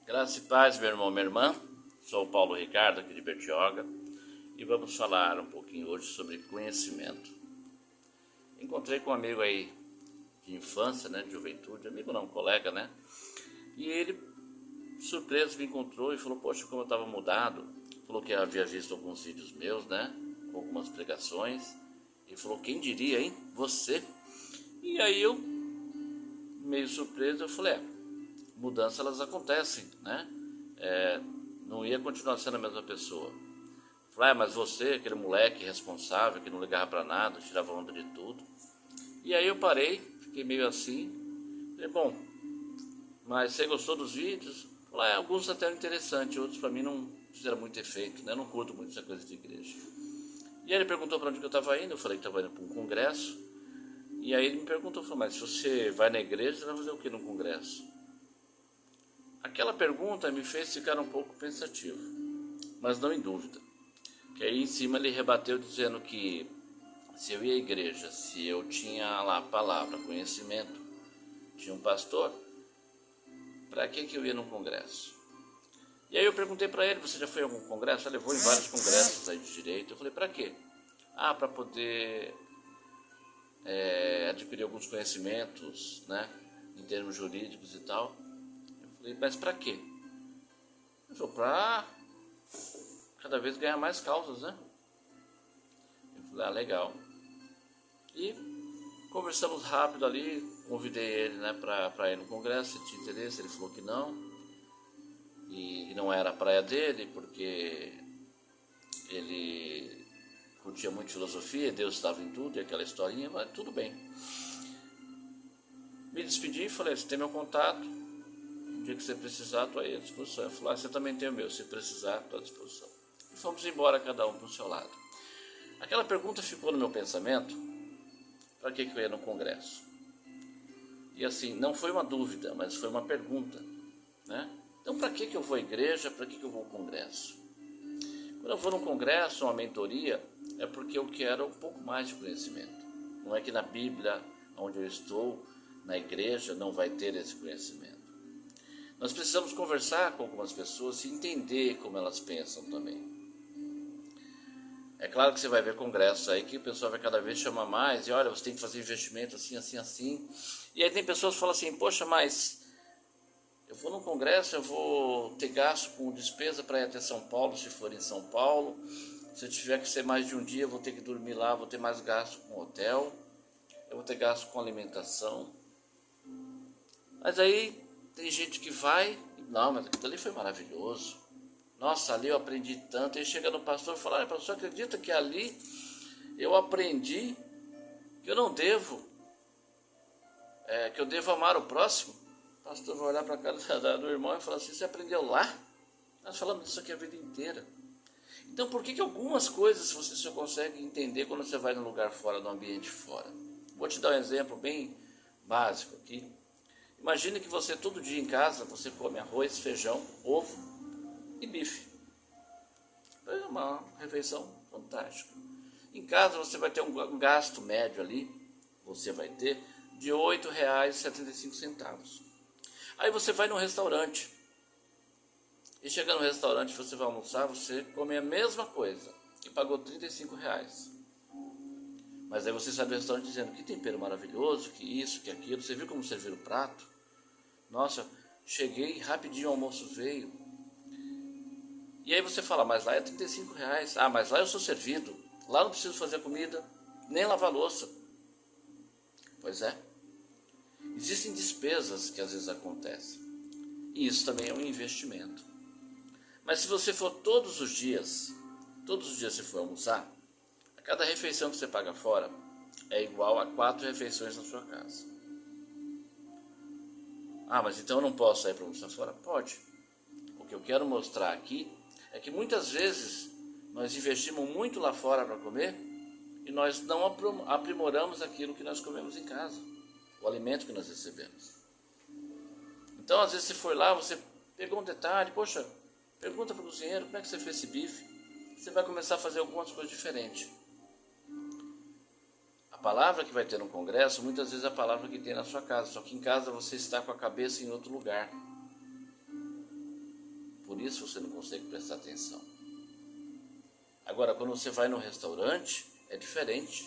Graça e paz, meu irmão, minha irmã. Sou o Paulo Ricardo, aqui de Bertioga, e vamos falar um pouquinho hoje sobre conhecimento. Encontrei com um amigo aí de infância, de juventude, amigo não, colega, E ele, surpreso, me encontrou e falou, poxa, como eu estava mudado. Falou que havia visto alguns vídeos meus, com algumas pregações. E falou, quem diria, hein? Você? E aí eu, meio surpreso, eu falei, mudanças elas acontecem, não ia continuar sendo a mesma pessoa. Falei, mas você, aquele moleque responsável, que não ligava pra nada, tirava onda de tudo. E aí eu parei, fiquei meio assim. Falei, bom, mas você gostou dos vídeos? Falei, alguns até eram interessantes, outros pra mim não fizeram muito efeito, Eu não curto muito essa coisa de igreja. E aí ele perguntou pra onde que eu tava indo, eu falei que tava indo pra um congresso. E aí ele me perguntou, falou, mas se você vai na igreja, você vai fazer o que no congresso? Aquela pergunta me fez ficar um pouco pensativo, mas não em dúvida. Que aí em cima ele rebateu dizendo que se eu ia à igreja, se eu tinha lá palavra, conhecimento, tinha um pastor, para que eu ia num congresso? E aí eu perguntei para ele, você já foi a algum congresso? Ele levou em vários congressos aí de direito. Eu falei, para quê? Para poder adquirir alguns conhecimentos, em termos jurídicos e tal. Eu falei, mas para quê? Ele falou, para cada vez ganhar mais causas, Eu falei, legal. E conversamos rápido ali, convidei ele, para ir no congresso, se tinha interesse, ele falou que não. E não era a praia dele, porque ele curtia muito filosofia, Deus estava em tudo, e aquela historinha, mas tudo bem. Me despedi e falei, você tem meu contato, o dia que você precisar, estou aí à disposição. Ele falou, você também tem o meu, se precisar, estou à disposição. E fomos embora, cada um para o seu lado. Aquela pergunta ficou no meu pensamento, para que eu ia no congresso? E assim, não foi uma dúvida, mas foi uma pergunta, Então, para que eu vou à igreja, para que eu vou ao congresso? Quando eu vou num congresso, uma mentoria, é porque eu quero um pouco mais de conhecimento. Não é que na Bíblia, onde eu estou, na igreja, não vai ter esse conhecimento. Nós precisamos conversar com algumas pessoas e entender como elas pensam também. É claro que você vai ver congressos aí que o pessoal vai cada vez chamar mais, e olha, você tem que fazer investimento assim, assim, assim. E aí tem pessoas que falam assim, poxa, mas eu vou num congresso, eu vou ter gasto com despesa para ir até São Paulo, se for em São Paulo. Se eu tiver que ser mais de um dia, eu vou ter que dormir lá, vou ter mais gasto com hotel, eu vou ter gasto com alimentação. Mas aí tem gente que vai, não, mas aquilo ali foi maravilhoso. Nossa, ali eu aprendi tanto. Aí chega no pastor e fala, pastor, acredita que ali eu aprendi que eu não devo, que eu devo amar o próximo? O pastor vai olhar para a cara do irmão e falar assim, você aprendeu lá? Nós falamos disso aqui a vida inteira. Então por que algumas coisas você só consegue entender quando você vai num lugar fora, num ambiente fora? Vou te dar um exemplo bem básico aqui. Imagine que você todo dia em casa, você come arroz, feijão, ovo e bife. É uma refeição fantástica. Em casa você vai ter um gasto médio ali, você vai ter, de R$ 8,75. Aí você vai num restaurante. E chega no restaurante, você vai almoçar, você come a mesma coisa e pagou R$ 35. Mas aí você sai do restaurante dizendo que tempero maravilhoso, que isso, que aquilo. Você viu como servir o prato? Nossa, cheguei, rapidinho o almoço veio. E aí você fala, mas lá é R$ 35. Mas lá eu sou servido. Lá não preciso fazer comida, nem lavar louça. Pois é. Existem despesas que às vezes acontecem. E isso também é um investimento. Mas se você for todos os dias você for almoçar, a cada refeição que você paga fora é igual a 4 refeições na sua casa. Mas então eu não posso sair para almoçar fora? Pode. O que eu quero mostrar aqui é que muitas vezes nós investimos muito lá fora para comer e nós não aprimoramos aquilo que nós comemos em casa, o alimento que nós recebemos. Então às vezes você foi lá, você pegou um detalhe, poxa, pergunta para o cozinheiro, como é que você fez esse bife? Você vai começar a fazer algumas coisas diferentes. A palavra que vai ter no congresso, muitas vezes é a palavra que tem na sua casa, só que em casa você está com a cabeça em outro lugar. por isso você não consegue prestar atenção. Agora, quando você vai no restaurante, é diferente.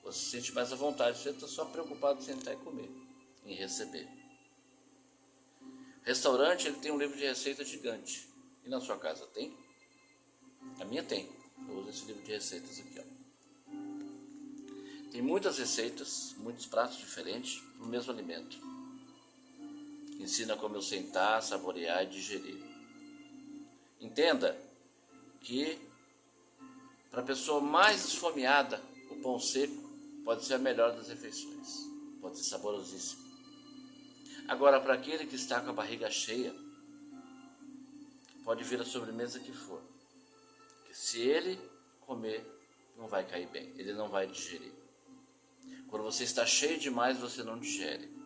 Você se sente mais à vontade, você está só preocupado em sentar e comer, em receber. Restaurante, ele tem um livro de receita gigante. E na sua casa tem? A minha tem. Eu uso esse livro de receitas aqui, ó. Tem muitas receitas, muitos pratos diferentes para o mesmo alimento. Ensina como eu sentar, saborear e digerir. Entenda que para a pessoa mais esfomeada, o pão seco pode ser a melhor das refeições. Pode ser saborosíssimo. Agora, para aquele que está com a barriga cheia, pode vir a sobremesa que for. Que se ele comer, não vai cair bem, ele não vai digerir. Quando você está cheio demais, você não digere.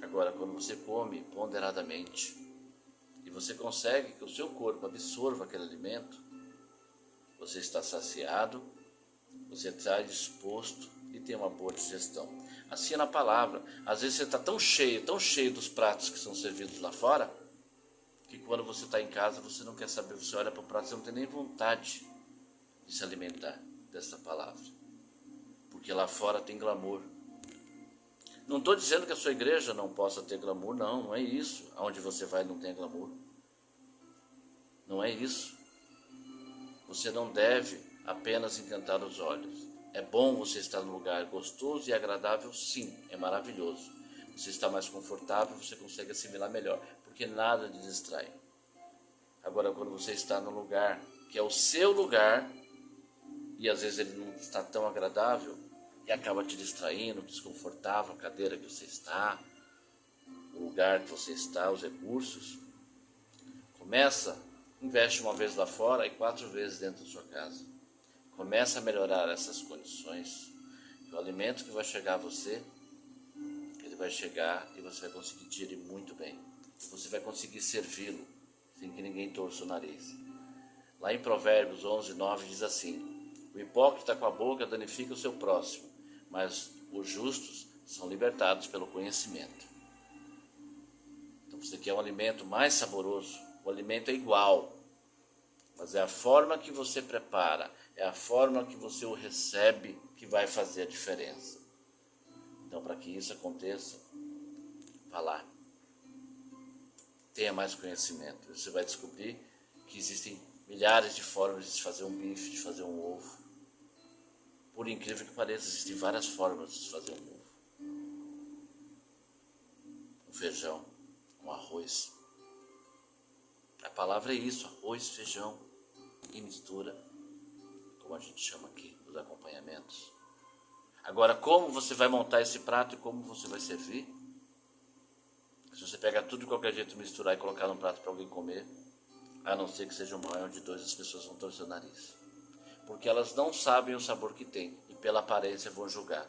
Agora, quando você come ponderadamente e você consegue que o seu corpo absorva aquele alimento, você está saciado, você está disposto e tem uma boa digestão. Assim é na palavra. Às vezes você está tão cheio dos pratos que são servidos lá fora, que quando você está em casa você não quer saber, você olha para o prato, você não tem nem vontade de se alimentar dessa palavra. Porque lá fora tem glamour. Não estou dizendo que a sua igreja não possa ter glamour, não é isso. Aonde você vai não tem glamour. Não é isso. Você não deve apenas encantar os olhos. É bom você estar num lugar gostoso e agradável, sim, é maravilhoso. Você está mais confortável, você consegue assimilar melhor, porque nada te distrai. Agora, quando você está num lugar que é o seu lugar, e às vezes ele não está tão agradável, e acaba te distraindo, desconfortável, a cadeira que você está, o lugar que você está, os recursos, investe uma vez lá fora e 4 vezes dentro da sua casa. Começa a melhorar essas condições. O alimento que vai chegar a você, ele vai chegar e você vai conseguir digerir muito bem. Você vai conseguir servi-lo sem que ninguém torça o nariz. Lá em Provérbios 11:9 diz assim: o hipócrita com a boca danifica o seu próximo, mas os justos são libertados pelo conhecimento. Então você quer um alimento mais saboroso, o alimento é igual, mas é a forma que você prepara, é a forma que você o recebe que vai fazer a diferença. Então, para que isso aconteça, vá lá. Tenha mais conhecimento. Você vai descobrir que existem milhares de formas de se fazer um bife, de fazer um ovo. Por incrível que pareça, existem várias formas de se fazer um ovo. Um feijão, um arroz. A palavra é isso, arroz, feijão e mistura, como a gente chama aqui, os acompanhamentos. Agora, como você vai montar esse prato e como você vai servir? Se você pegar tudo de qualquer jeito, misturar e colocar num prato para alguém comer, a não ser que seja um banho de 2, as pessoas vão torcer o nariz. Porque elas não sabem o sabor que tem e pela aparência vão julgar.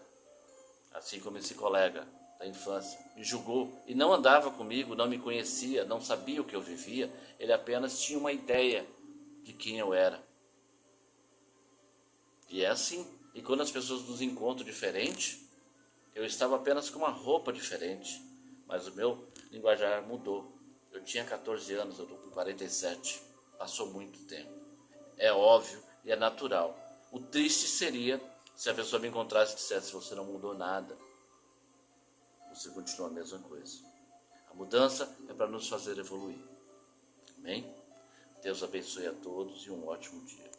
Assim como esse colega da infância me julgou e não andava comigo, não me conhecia, não sabia o que eu vivia, ele apenas tinha uma ideia de quem eu era. E é assim. E quando as pessoas nos encontram diferente, eu estava apenas com uma roupa diferente, mas o meu linguajar mudou. Eu tinha 14 anos, eu estou com 47. Passou muito tempo. É óbvio e é natural. O triste seria se a pessoa me encontrasse e dissesse: você não mudou nada. Você continua a mesma coisa. A mudança é para nos fazer evoluir. Amém? Deus abençoe a todos e um ótimo dia.